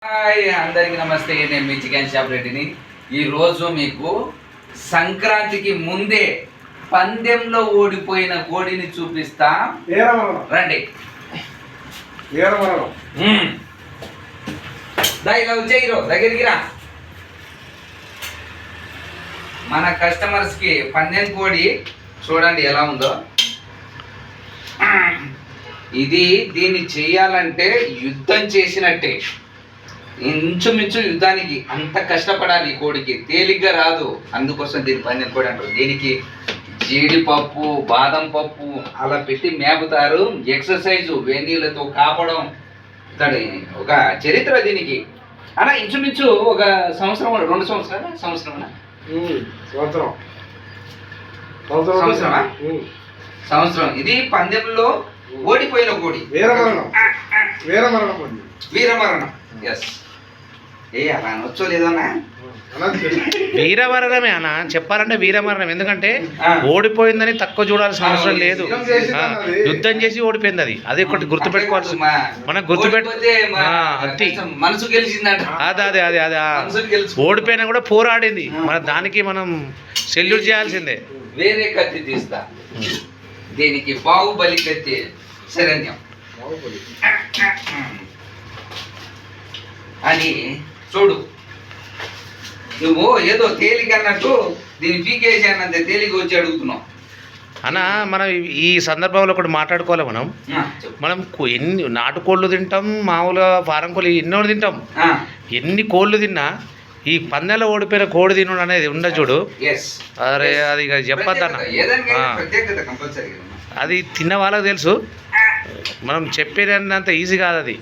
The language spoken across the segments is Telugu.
హాయ్ అందరికి నమస్తే. నేను మీ చికెన్ షాప్ రెడ్డిని. ఈరోజు మీకు సంక్రాంతికి ముందే పందెంలో ఓడిపోయిన కోడిని చూపిస్తా. రండి. దగ్గరికి రా. మన కస్టమర్స్కి పందెం కోడి చూడండి ఎలా ఉందో. దీన్ని చేయాలంటే యుద్ధం చేసినట్టే, ఇంచుమించు యుద్ధానికి అంత కష్టపడాలి. ఈ కోడికి తేలిగ్గా రాదు. అందుకోసం దీని పందెం కోడి అంటారు. దీనికి జీడిపప్పు, బాదం పప్పు అలా పెట్టి మేపుతారు. ఎక్సర్సైజు, వేణీలతో కాపడం, ఒక చరిత్ర దీనికి. అలా ఇంచుమించు ఒక సంవత్సరం, 2 సంవత్సరాలు, సంవత్సరం. ఇది పందెంలో ఓడిపోయిన కోడి, వీరమరణం. ఎస్, అలా అనొచ్చో లేదన్నా, వీరమరణమే అన్న. చెప్పాలంటే వీరమరణం. ఎందుకంటే ఓడిపోయిందని తక్కువ చూడాల్సిన అవసరం లేదు. యుద్ధం చేసి ఓడిపోయింది. అది ఒకటి గుర్తుపెట్టుకోవాల్సి, మనం గుర్తుపెట్టుకుంటే మనసు గెలిచిందంట. అదే అదే అదే ఓడిపోయినా కూడా పోరాడింది. దానికి మనం సెల్యూట్ చేయాల్సిందే. వేరే కత్తి తీస్తా. దీనికి బాహుబలి కత్తి శరణ్యం అని చూడు. నువ్వు ఏదో తేలిక అన్నట్టు దీన్ని పీకేసి అన్నంత తేలిక వచ్చి అడుగుతున్నావు అన్న. మనం ఈ సందర్భంలో ఒకటి మాట్లాడుకోవాలి. మనం ఎన్ని నాటుకోళ్ళు తింటాం, మామూలుగా ఫారం కోళ్ళు ఎన్నో తింటాం. ఎన్ని కోళ్ళు తిన్నా ఈ పందెంలో ఓడిపోయిన కోడి తినడం అనేది ఉండదు చూడు. అరే అది చెప్పొద్దన్న. అది తిన్న వాళ్ళకి తెలుసు. మనం చెప్పేదంత ఈజీ కాదు అది.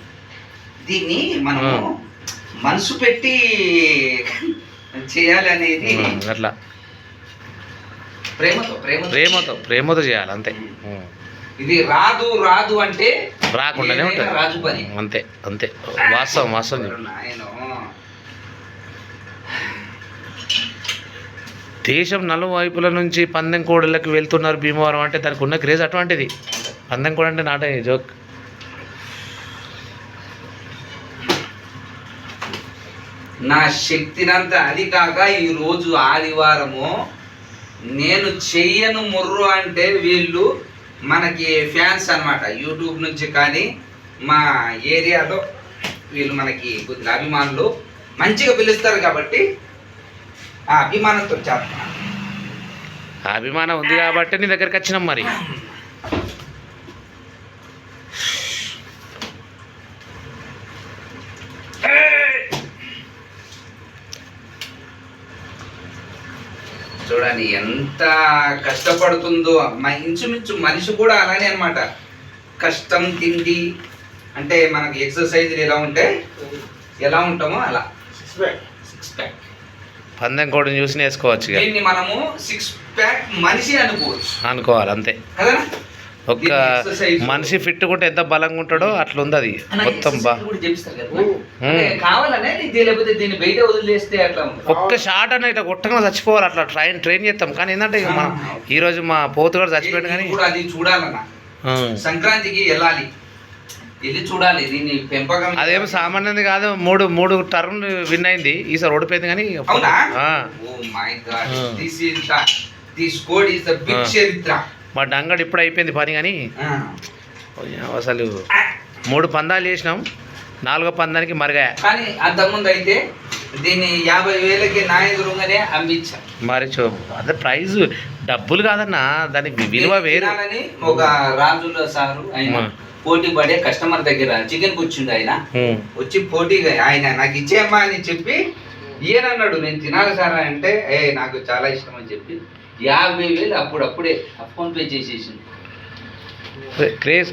దీన్ని మనం మనసు పెట్టి చేయాలి అనేది అట్లా ప్రేమతో చేయాలి అంతే. ఇది రాదు రాదు అంటే రాకుండానే ఉంటుంది. రాజు పని అంతే అంతే. వాస్తవం. దేశం నలువైపుల నుంచి పందెం కోడళ్ళకి వెళ్తున్నారు భీమవరం అంటే దానికి ఉన్న క్రేజ్ అటువంటిది. పందెం కోడి అంటే నాటే జోక్. నా శక్తినంత. అది కాక ఈరోజు ఆదివారము నేను చెయ్యను ముర్రు అంటే వీళ్ళు మనకి ఫ్యాన్స్ అన్నమాట. యూట్యూబ్ నుంచి కానీ మా ఏరియాలో వీళ్ళు మనకి కొద్దిగా అభిమానులు మంచిగా పిలుస్తారు కాబట్టి ఆ అభిమానంతో చేస్తున్నాను. అభిమానం ఉంది కాబట్టి నీ దగ్గరికి వచ్చినాం. మరి చూడండి ఎంత కష్టపడుతుందో. ఇంచుమించు మనిషి కూడా అలానే అనమాట. కష్టం, తిండి అంటే మనకి ఎక్సర్సైజులు ఎలా ఉంటామో అలా 6 ప్యాక్ పందెం కోడిని చూసి నేర్చుకోవచ్చు. దీన్ని మనము 6 ప్యాక్ మనిషి అనుకోవాలి అంతే కదా. ఒక్క మనిషి ఫిట్ ఉంటే ఎంత బలంగా ఉంటాడో అట్లా ఉంది అది మొత్తం. ఒక్క షాట్ అన్న ఇట్లా కొట్టగా చచ్చిపోవాలి. అట్లా ట్రైన్ చేస్తాం. కానీ ఏంటంటే మనం ఈరోజు మా పోతు కూడా చచ్చిపోయాడు. కానీ అది చూడాలన్నా సంక్రాంతికి వెళ్ళాలి, వెళ్ళి చూడాలి దీన్ని పెంపకం. అదేమో సామాన్యంది కాదు. మూడు టర్మ్ విన్ అయింది. ఈసారి ఓడిపోయింది. కానీ మా డంగడు ఇప్పుడు అయిపోయింది పని. కానీ అసలు 3 పందాలు చేసినాం. 4వ పందానికి మరిగా. కానీ అంతకుముందు అయితే దీన్ని 50,000కి నా ఎదురుగానే అమ్మించా. మరి అదే ప్రైజ్ డబ్బులు కాదన్నా, దానికి విలువ వేరు. ఒక రాజుల సారు ఆయన పోటీ పడే కస్టమర్ దగ్గర చికెన్ కూర్చుంది. ఆయన వచ్చి పోటీగా ఆయన నాకు ఇచ్చేయమ్మా అని చెప్పి ఈయనన్నాడు. నేను తినాలి సార్ అంటే నాకు చాలా ఇష్టం అని చెప్పి 50,000 అప్పుడప్పుడే ఫోన్ పే చేసేసింది. క్రేజ్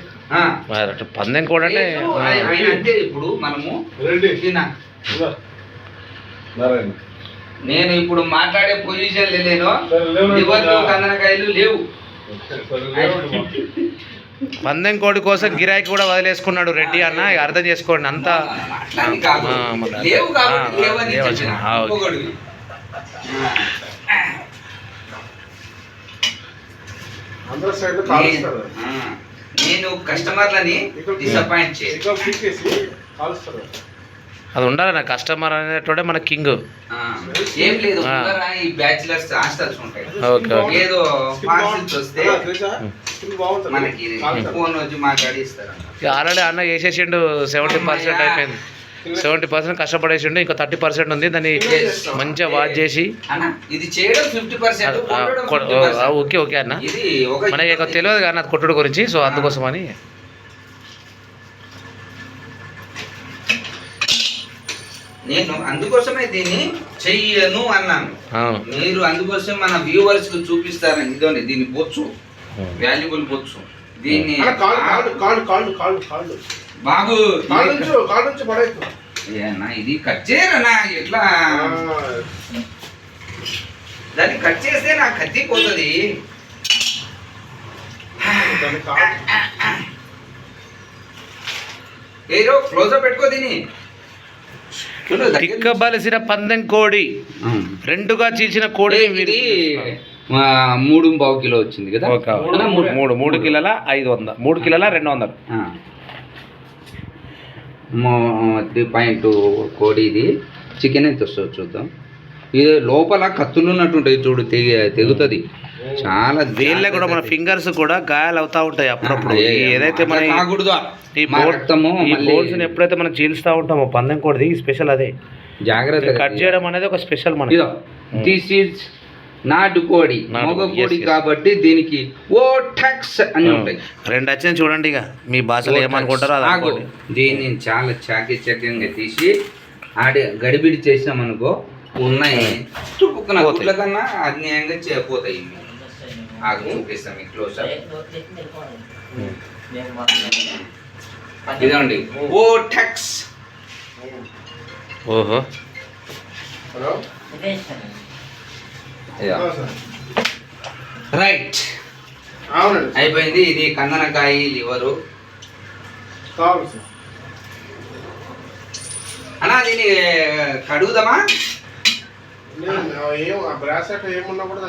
పందెం కూడా అంటే ఇప్పుడు మనము నేను ఇప్పుడు మాట్లాడే పొజిషన్ లేను. కందనకాయలు లేవు. పందెం కోడి కోసం గిరాకీ కూడా వదిలేసుకున్నాడు రెడ్డి అన్న. అర్థం చేసుకోండి అంతా. నేను కస్టమర్లని డిసప్పాయింట్ చేసి అది ఉండాలి నా కస్టమర్ అనేటోడే మన కింగ్. ఏం లేదు ఈ బ్యాచిలర్స్ హాస్టల్స్ ఉంటాయి. Okay okay. ఏదో పార్సిల్స్ వస్తే మనకి ఫోన్ వచ్చి మాట్లాడి ఇస్తారు. ఆల్రెడీ అన్న వేసేసిండు 70% అయిపోయింది. 70% కష్టపడేసిండు, ఇంకా 30% ఉంది. దాన్ని మంచిగా వాచ్ చేసి ఇది చేయడం 50%. ఓకే ఓకే అన్న, మనకి తెలియదు కానీ అది కొట్టుడు గురించి, సో అందుకోసం అని. నేను అందుకోసమే దీన్ని చెయ్యను అన్నాను. మీరు అందుకోసం మన వ్యూవర్స్ కు చూపిస్తారని. ఇదోండి దీని బొచ్చు, వాల్యుబుల్ బొచ్చు. దీన్ని బాబు ఇది కట్ చేయరన్నా, ఎట్లా దాన్ని కట్ చేస్తే నాకు కత్తి పోతుంది. ఏదో క్లోజప్ పెట్టుకో దీన్ని. తిక్కబలిసిన పందెం కోడి, రెండుగా చీల్చిన కోడి. ఇది 3.5 కిలో వచ్చింది కదా. 3 కిలోల 500, 3 కిలోల 200. 3.2 కోడి. ఇది చికెన్ ఎంత వస్తుంది చూద్దాం. ఇది లోపల కత్తులు ఉన్నట్టుంటాయి చూడు, తెగుతుంది చాలా. వేళ్ళ కూడా మన ఫింగర్స్ కూడా గాయాలు అవుతా ఉంటాయి అప్పుడప్పుడు. ఏదైతే మన ఈ బోర్డ్స్ ఎప్పుడైతే మనం చీల్స్తూ ఉంటామో పందెం కోడిది స్పెషల్ అదే. జాగ్రత్త కట్ చేయడం అనేది ఒక స్పెషల్. మన దిస్ ఈజ్ నాటు కోడి, మగ కోడి కాబట్టి దీనికి ఓ టక్స్ అని ఉంటాయి. 2 వచ్చినాయి చూడండి. ఇక మీ భాషలో ఏమనుకుంటారో అది. దీన్ని చాలా చాకచక్యంగా తీసి గడిబిడి చేసినామనుకో, ఉన్నాయి చుట్టుపక్కల కన్నా అన్యాయంగా పోతాయి. ఆగు చూపిస్తాం మీకు క్లోజ్. ఇదండి ఓ టక్స్. ఓహో రైట్, అయిపోయింది. ఇది కందనకాయ లివరు అన్నా. దీన్ని కడుగుదామా? ఏమున్నా కూడా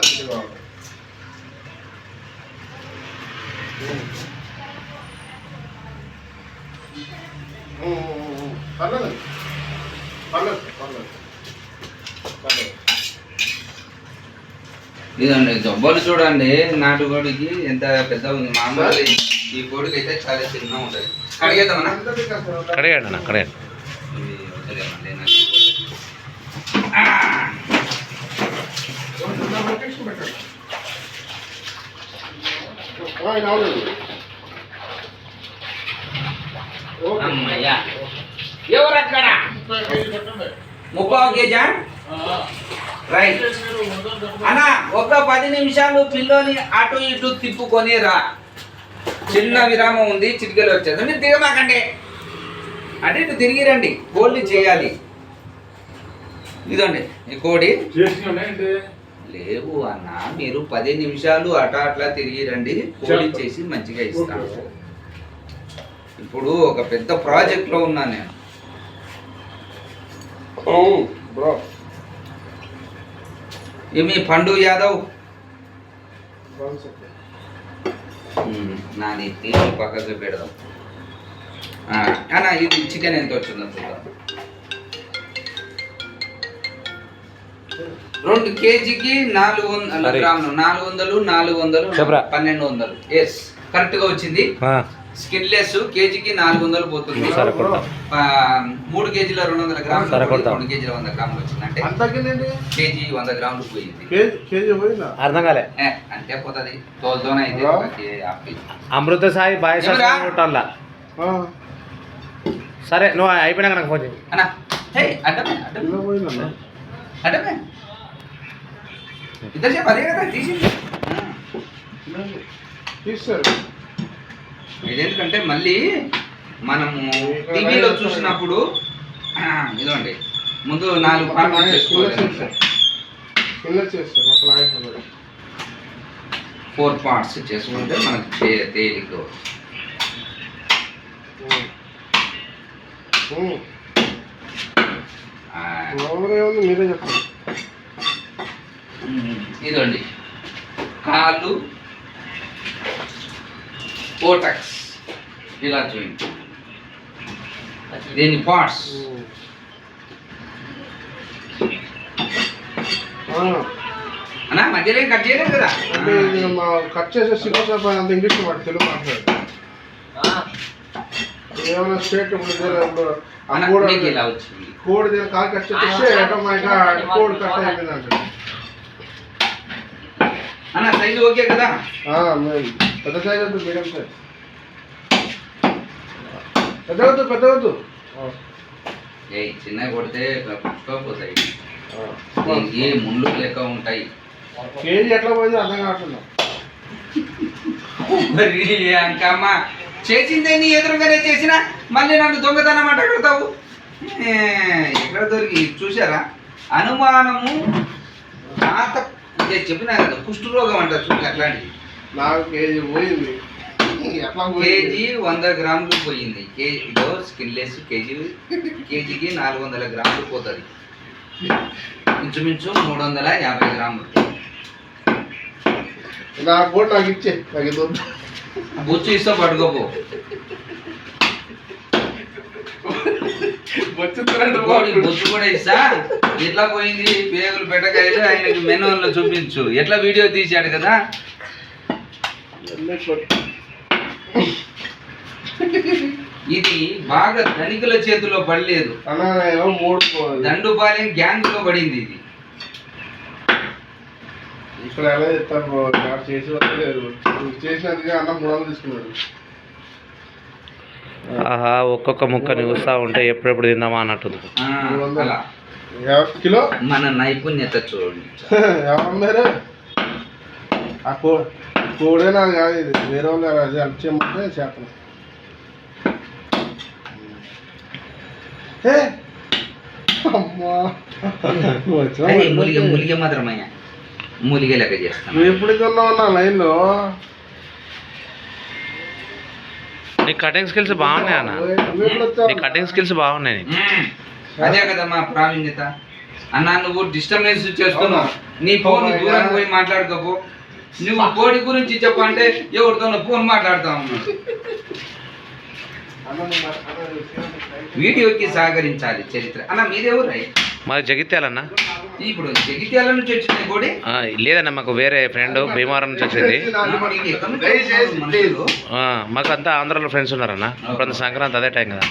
ఇదండి జబ్బలు చూడండి. నాటు కోడికి ఎంత పెద్ద ఉంది. మామూలు ఈ కోడికి అయితే చాలా చిన్న ఉంటుంది. కడిగేద్దామన్నా? కడిగాడు అన్న, కడిగాడు. అమ్మయ్యా, ఎవరు అక్కడ? 30 కేజా? రైట్ అన్నా, ఒక 10 నిమిషాలు పిల్లోని అటు ఇటు తిప్పుకొని రా. చిన్న విరామం ఉంది, చిటికెలు వచ్చేది. మీరు దిగమాకండి, అటు ఇటు తిరిగి రండి. కోళ్ళు చేయాలి. ఇదండి ఈ కోడి. లేవు అన్న, మీరు 10 నిమిషాలు అట్లా తిరిగి రండి. కోడి చేసి మంచిగా ఇస్తాను. ఇప్పుడు ఒక పెద్ద ప్రాజెక్ట్ లో ఉన్నా నేను. ఏమి పండు యాదవ్ నాది తీసి పక్కకు పెడదాం. అన్నా ఇది చికెన్ ఎంత వచ్చిందో చూద్దాం. 2 కేజీకి 400 గ్రాములు. 400 1200. ఎస్, కరెక్ట్ గా వచ్చింది. స్కిన్లెస్ కేజీకి 400 పోతుంది. 3 కేజీల 200 గ్రాములు, 2 కేజీల 100 గ్రాములు వచ్చిందంటే కేజీ 100 గ్రాములు పోయింది. అర్థం కాలే అంటే పోతుంది. తోలుతోనే అయితే అమృత సాయి బాయ్ల. సరే, నువ్వు అయిపోయినాక నాకు ఫోన్ చేయి. అడ్డమే ఇద్దరు సేపు అదే కదా తీసారు. ఇదేంటంటే మళ్ళీ మనము టీవీలో చూసినప్పుడు ఇదండి ముందు 4 పార్ట్లు చేసుకోవాలి. 4 పార్ట్స్ చేసుకుంటే మనకు తేలిక. మీరే చెప్పండి. ఇదండి కాళ్ళు, ఓటక్స్ ఇలా చూడండి. దీని పార్ట్స్ అన్నా మధ్యలో ఏం కట్ చేయలేదు కదా. అంటే ఇది మా కట్ చేసే సిగ్గు అంత ఇంగ్లీష్ మాట తెలుగు మాట్లాడు. ఏమైనా స్టేట్ ఇప్పుడు ఆ అన్నా, కోడ్ నీకు ఇలా వచ్చింది. కోడ్ దీని కాల్ కట్ చేస్తే ఆటోమేటిక్గా కోడ్ కట్ అయిపోయింది అంటే. అన్న సైజు ఓకే కదా. పెద్ద సైజ్ వద్దు, మీడియం సైజ్. పెద్ద వద్దు. ఏ చిన్న కొడితే పుచ్చుకోపోతాయి. దీనికి ముళ్ళు లెక్క ఉంటాయి. కేజీ ఎట్లా పోయింది అర్థం కావట్లేదు. మరి అంకమ్మ చేసిందే నీ ఎదురుగానే చేసినా మళ్ళీ నన్ను దొంగతనం అంట కడతావు. ఎక్కడ దొరికి చూసారా? అనుమానము తాత చెప్పినా కదా, కుష్ఠరోగం అంటారు చూసి అట్లాంటిది. నాకు కేజీ పోయింది. కేజీ 100 గ్రాములు పోయింది. కేజీలో స్కిన్లెస్ కేజీకి 400 గ్రాములు పోతుంది. ఇంచుమించు 350 గ్రాములు. నాకు కూడా నాకు ఇచ్చే, నాకు ఇది వద్దు. బొచ్చు ఇస్తా పట్టుకోపో. బొచ్చు కూడా ఇస్తా. ఎట్లా పోయింది పేగులు పెట్టకాయలు ఆయనకి మెనూలో చూపించు. ఎట్లా వీడియో తీశాడు కదా. ఇది బాగా ధనికుల చేతిలో పడలేదు, దండుపాలెం గ్యాంగ్ లో పడింది. ఇది ఇక్కడ ఎలా చెప్తాను, చేసి చేసినందుకే అన్న 300 తీసుకున్నాడు. ఆహా, ఒక్కొక్క ముక్కని చూస్తూ ఉంటే ఎప్పుడెప్పుడు తిందామా అన్నట్టుంది. అలా కిలో మన నైపుణ్యత చూడండి. ఎవరమ్మారు? ఆ కోడే నాకు కాదు, ఇది వేరే వాళ్ళు అది అలచేయమంటే చేతను. అమ్మా మూలిగ మాత్రమయ్యా, మూలిగ లెక్క చేస్తాను. నువ్వు ఎప్పుడు ఉన్నావు నా లైన్లో? నీ కటింగ్ స్కిల్స్ బాగున్నాయి అన్న, నీ కటింగ్ స్కిల్స్ బాగున్నాయి. అదే కదా మా ప్రావీణ్యత. అన్న నువ్వు డిస్టర్బెన్స్ చేస్తున్నావు. నీ ఫోన్ దూరం పోయి మాట్లాడుకోపో. నువ్వు కోడి గురించి చెప్పంటే ఎవరితో ఫోన్ మాట్లాడుతా ఉన్నావు. వీడియోకి సహకరించాలి చరిత్ర. అన్న మీరెవరు? మాది జగిత్యాలన్న. ఇప్పుడు జగిత్యాల నుంచి వచ్చింది కోడి? లేదన్న, మాకు వేరే ఫ్రెండ్ భీమవరం నుంచి వచ్చింది. మాకు అంతా ఆంధ్రాలో ఫ్రెండ్స్ ఉన్నారన్న. ఇప్పుడు సంక్రాంతి అదే టైం కదా.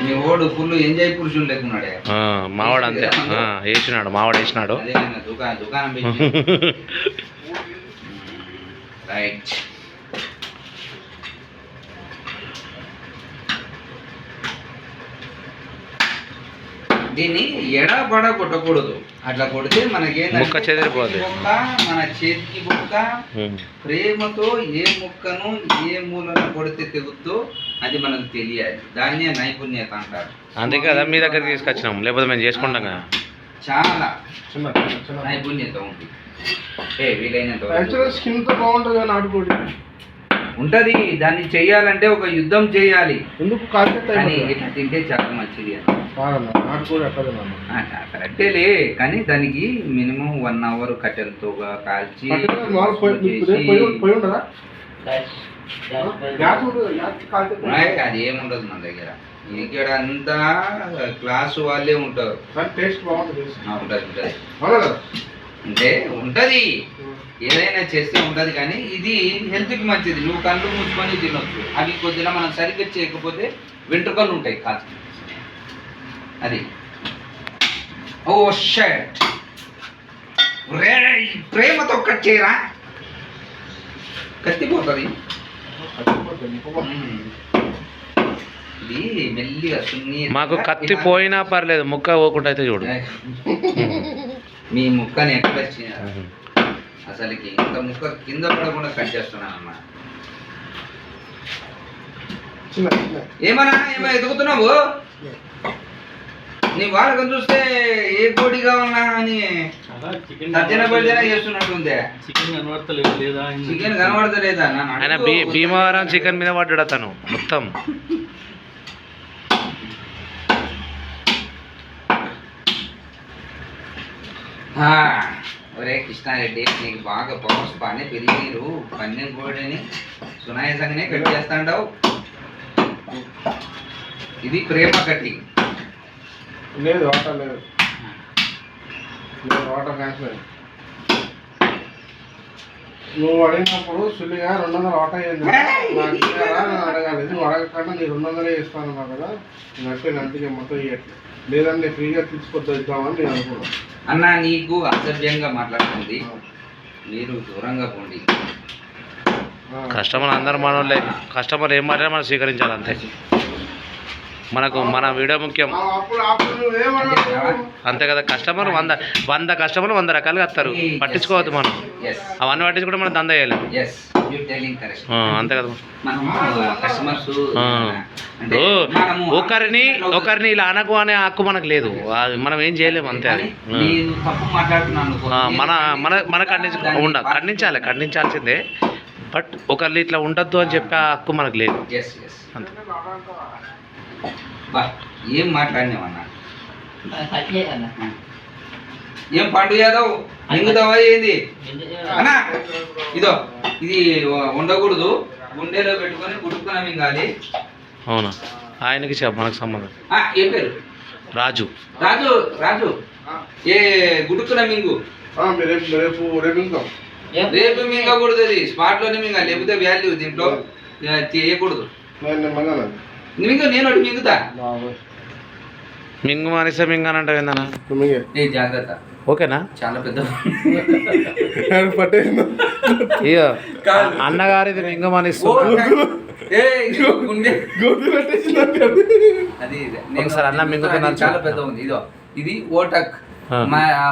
మీ ఓడు ఫుల్ ఎంజాయ్ పురుషులు లేకున్నాడే. మావాడు అంతే వేసినాడు, మావాడు వేసినాడు. దుకాణం రైట్. దీన్ని ఎడబడ కొట్టకూడదు. అట్లా కొడితే మనకి ముక్క చెదిరిపోదు. మన చేతికి ముక్క ప్రేమతో ఏ ముక్కను ఏ మూలను కొడితే తెగుద్దో అది మనకు తెలియాలి. దాన్నే నైపుణ్యత అంటారు. అందుకే కదా మీ దగ్గరికి తీసుకొచ్చినాం, లేకపోతే మేము చేసుకుంటాం కదా. చాలా నైపుణ్యత ఉంది. వీలైనంత స్కిన్ తో బాగుంటుంది నాటుకోడి ఉంటది. దాన్ని చెయ్యాలంటే ఒక యుద్ధం చేయాలి. ఎందుకు కానీ ఇట్లా తింటే చాలా మంచిది కరెక్టేలే. కానీ దానికి మినిమం 1 అవర్ కట్టెలతో కాల్చి అది ఏముండదు మన దగ్గర. ఇక్కడ అంతా క్లాసు వాళ్ళే ఉంటారు. అంటే ఉంటది, ఏదైనా చేస్తే ఉంటది. కానీ ఇది హెల్త్కి మంచిది. నువ్వు కళ్ళు మూసుకొని తినొచ్చు. అవి కొద్దిగా మనం సరిగ్గా చేయకపోతే వెంట్రుకలు ఉంటాయి కాల్చి. అది ఓ షర్ట్ ప్రేమతో కట్ చేయరా, కత్తిపోతుంది. ఇది మెల్లిగా సున్ని. మాకు కత్తి పోయినా పర్లేదు, ముక్క పోకుండా అయితే చూడు. మీ ముక్కని ఎక్కడ అసలుకి ఇంత ముక్క కింద పడకుండా కట్ చేస్తున్నాను అమ్మా. ఏమన్నా ఎదుగుతున్నావు? నీ వాళ్ళకం చూస్తే ఏ కోడి కావాలన్నా అని తర్జన భర్జన చేస్తున్నట్టుందే. చికెన్ కనబడతలేదా? ఆయన భీమవరం చికెన్ మీద పడ్డాడు అతను మొత్తం. ఒరే కృష్ణారెడ్డి, నీకు బాగా పవర్స్ బాగానే పెరిగిరు. పన్నెం కోడిని సునాయాసంగానే కట్ చేస్తాండావు. ఇది ప్రేమ కటింగ్. లేదు వాటర్ లేదు వాటర్ క్యాన్సిల్ అయింది. నువ్వు అడిగినప్పుడు సుల్లిగా 200 వాటర్ అయ్యింది నాకు ఇయ్యారా అని అడగాలి. నువ్వు అడగకుండా నీ 200 ఇస్తానన్నావు కదా, నేను అందుకే మొత్తం ఇవ్వట్లేదు. లేదండి ఫ్రీగా తీసుకొద్దా ఇద్దామని నేను అనుకున్నాను. అన్న నీకు అసభ్యంగా మాట్లాడుతుంది, మీరు దూరంగా పోండి. కస్టమర్ అందరు మనోళ్ళే, కస్టమర్ ఏం మాట్లాడినా మనం స్వీకరించాలి అంతే. మనకు మన వీడియో ముఖ్యం అంతే కదా. కస్టమర్ 100 కస్టమర్లు 100 రకాలుగా వస్తారు, పట్టించుకోవద్దు మనం. అవన్నీ పట్టించుకుంటే మనం దందా చేయాలి అంతే కదా. ఒకరిని ఇలా అనకు అనే హక్కు మనకు లేదు, మనం ఏం చేయలేము అంతే. అది మన ఖండించాల్సిందే, బట్ ఒకరిని ఇట్లా ఉండద్దు అని చెప్పే హక్కు మనకు లేదు అంతే. ఏం మాట్లాడినావన్నా? ఏం పండు యాదవ్ మింగుతావా ఏంది అన్నా? ఇదో ఇది ఉండకూడదు, గుండెలో పెట్టుకొని గుడుకున మింగాలి. అవునా? ఆయనకి మనకు సంబంధం. ఏం పేరు? రాజు. రాజు రాజు ఏ గుడుకున మింగు. రేపు మింగకూడదు, అది స్పాట్ లోనే మింగాలి, లేకపోతే వాల్యూ దీంట్లో చేయకూడదు. నేను ఒకటి మింగుతా. మింగు మానేస్తే మింగానంటే ఏందన్నా? జాగ్రత్త, ఓకేనా? చాలా పెద్ద ఇయ్యో అన్నగారిది మింగు మానేస్తూ ఒకసారి అన్న మింగుతున్నారు, చాలా పెద్ద ఉంది. ఇదో ఇది ఓటక్.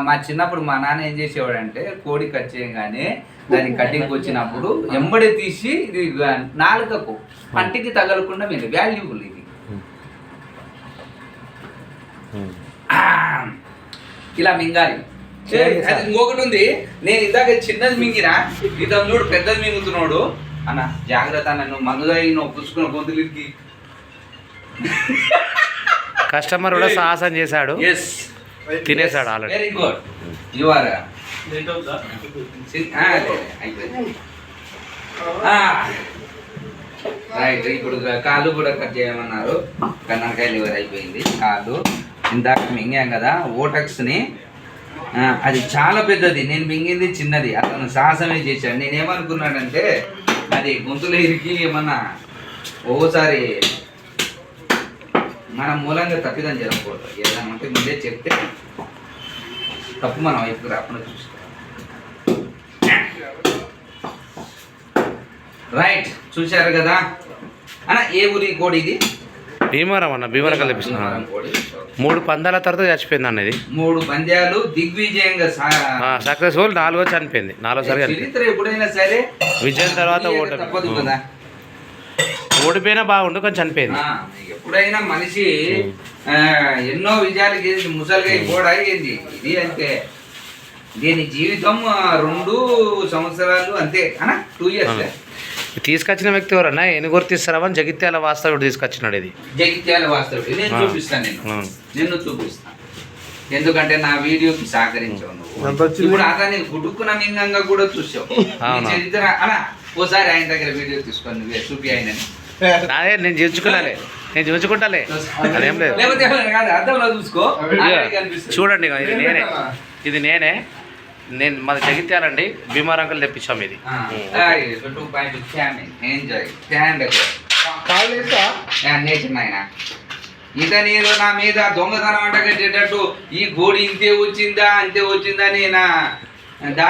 మా చిన్నప్పుడు మా నాన్న ఏం చేసేవాడు అంటే, కోడి కట్ చేయగానే దాని కటింగ్ వచ్చినప్పుడు ఎంబడే తీసి ఇది నాలుకకు పంటికి తగలకుండా మీరు వాల్యూబుల్ ఇది. ఇలా మింగాలి. ఇంకొకటి ఉంది, నేను ఇందాక చిన్నది మింగినా, ఇతను చూడు పెద్దది మింగుతున్నాడు. అన్న జాగ్రత్త, నన్ను మందుదాయి పుచ్చుకున్న గొంతులకి. కస్టమర్ కూడా సాహసం చేశాడు, తినేసాడు already. Very good, you are right. ఇప్పుడు కాళ్ళు కూడా కట్ చేయమన్నారు, కన్నడకాయ లివర్ అయిపోయింది కాళ్ళు. ఇందాక మింగాం కదా ఓటక్స్ని, అది చాలా పెద్దది, నేను మింగింది చిన్నది. అతను సాహసమే చేశాడు. నేనేమనుకున్నానంటే అది గొంతులో ఇరికి ఏమన్నా ఓసారి మన మూలంగా తప్పిదని జరగకూడదు. ఏదైనా ఉంటే ముందే చెప్తే తప్పు మనం వైపుకు రాకుండా చూసుకో. రైట్, చూశారు కదా అన్న. ఏ ఊరి కోడి ఇది? భీమవరం అన్న, భీమవరం కల్పిస్తున్నాను. 3 పందాల తర్వాత చచ్చిపోయింది అన్న. ఇది 3 పందాలు దిగ్విజయంగా సక్సెస్ఫుల్, 4 చనిపోయింది. 4సారి చరిత్ర ఎప్పుడైనా సరే విజయం తర్వాత తప్పదు కదా. ఓడిపోయినా బాగుండు, కానీ చనిపోయింది. ఎప్పుడైనా మనిషి ఎన్నో విజయాలకి ముసలిగా కూడా అయింది. ఇది అంటే దీని జీవితం 2 సంవత్సరాలు అంతే అన్న, 2 years. తీసుకొచ్చిన వ్యక్తి ఎవరన్నా ఎన్ని గుర్తిస్తారా? జగిత్యాల వాస్తవుడు తీసుకొచ్చినాడు. ఇది జగిత్యాల వాస్తవుడు. నేను చూపిస్తాను, నిన్ను చూపిస్తాను, ఎందుకంటే నా వీడియోకి సహకరించావు నువ్వు. ఇప్పుడు అతన్ని గుడుకున్న మింగంగా కూడా చూసావు. చరిత్ర అలా ఓసారి ఆయన దగ్గర వీడియో తీసుకొని నువ్వే చూపి ఆయనని. అదే నేను చూసుకున్నాలే, నేను చూసుకుంటాలే, అదేం లేదు. లేకపోతే అర్థంలో చూసుకో. చూడండి, ఇది నేనే మాది జగిత్యాలండి, భీమవరం అంకల్ తెప్పించాం ఇది. ఇక నేను నా మీద దొంగతనం అంట కట్టేటట్టు ఈ గోడి ఇంతే వచ్చిందా అంతే వచ్చిందా అని నా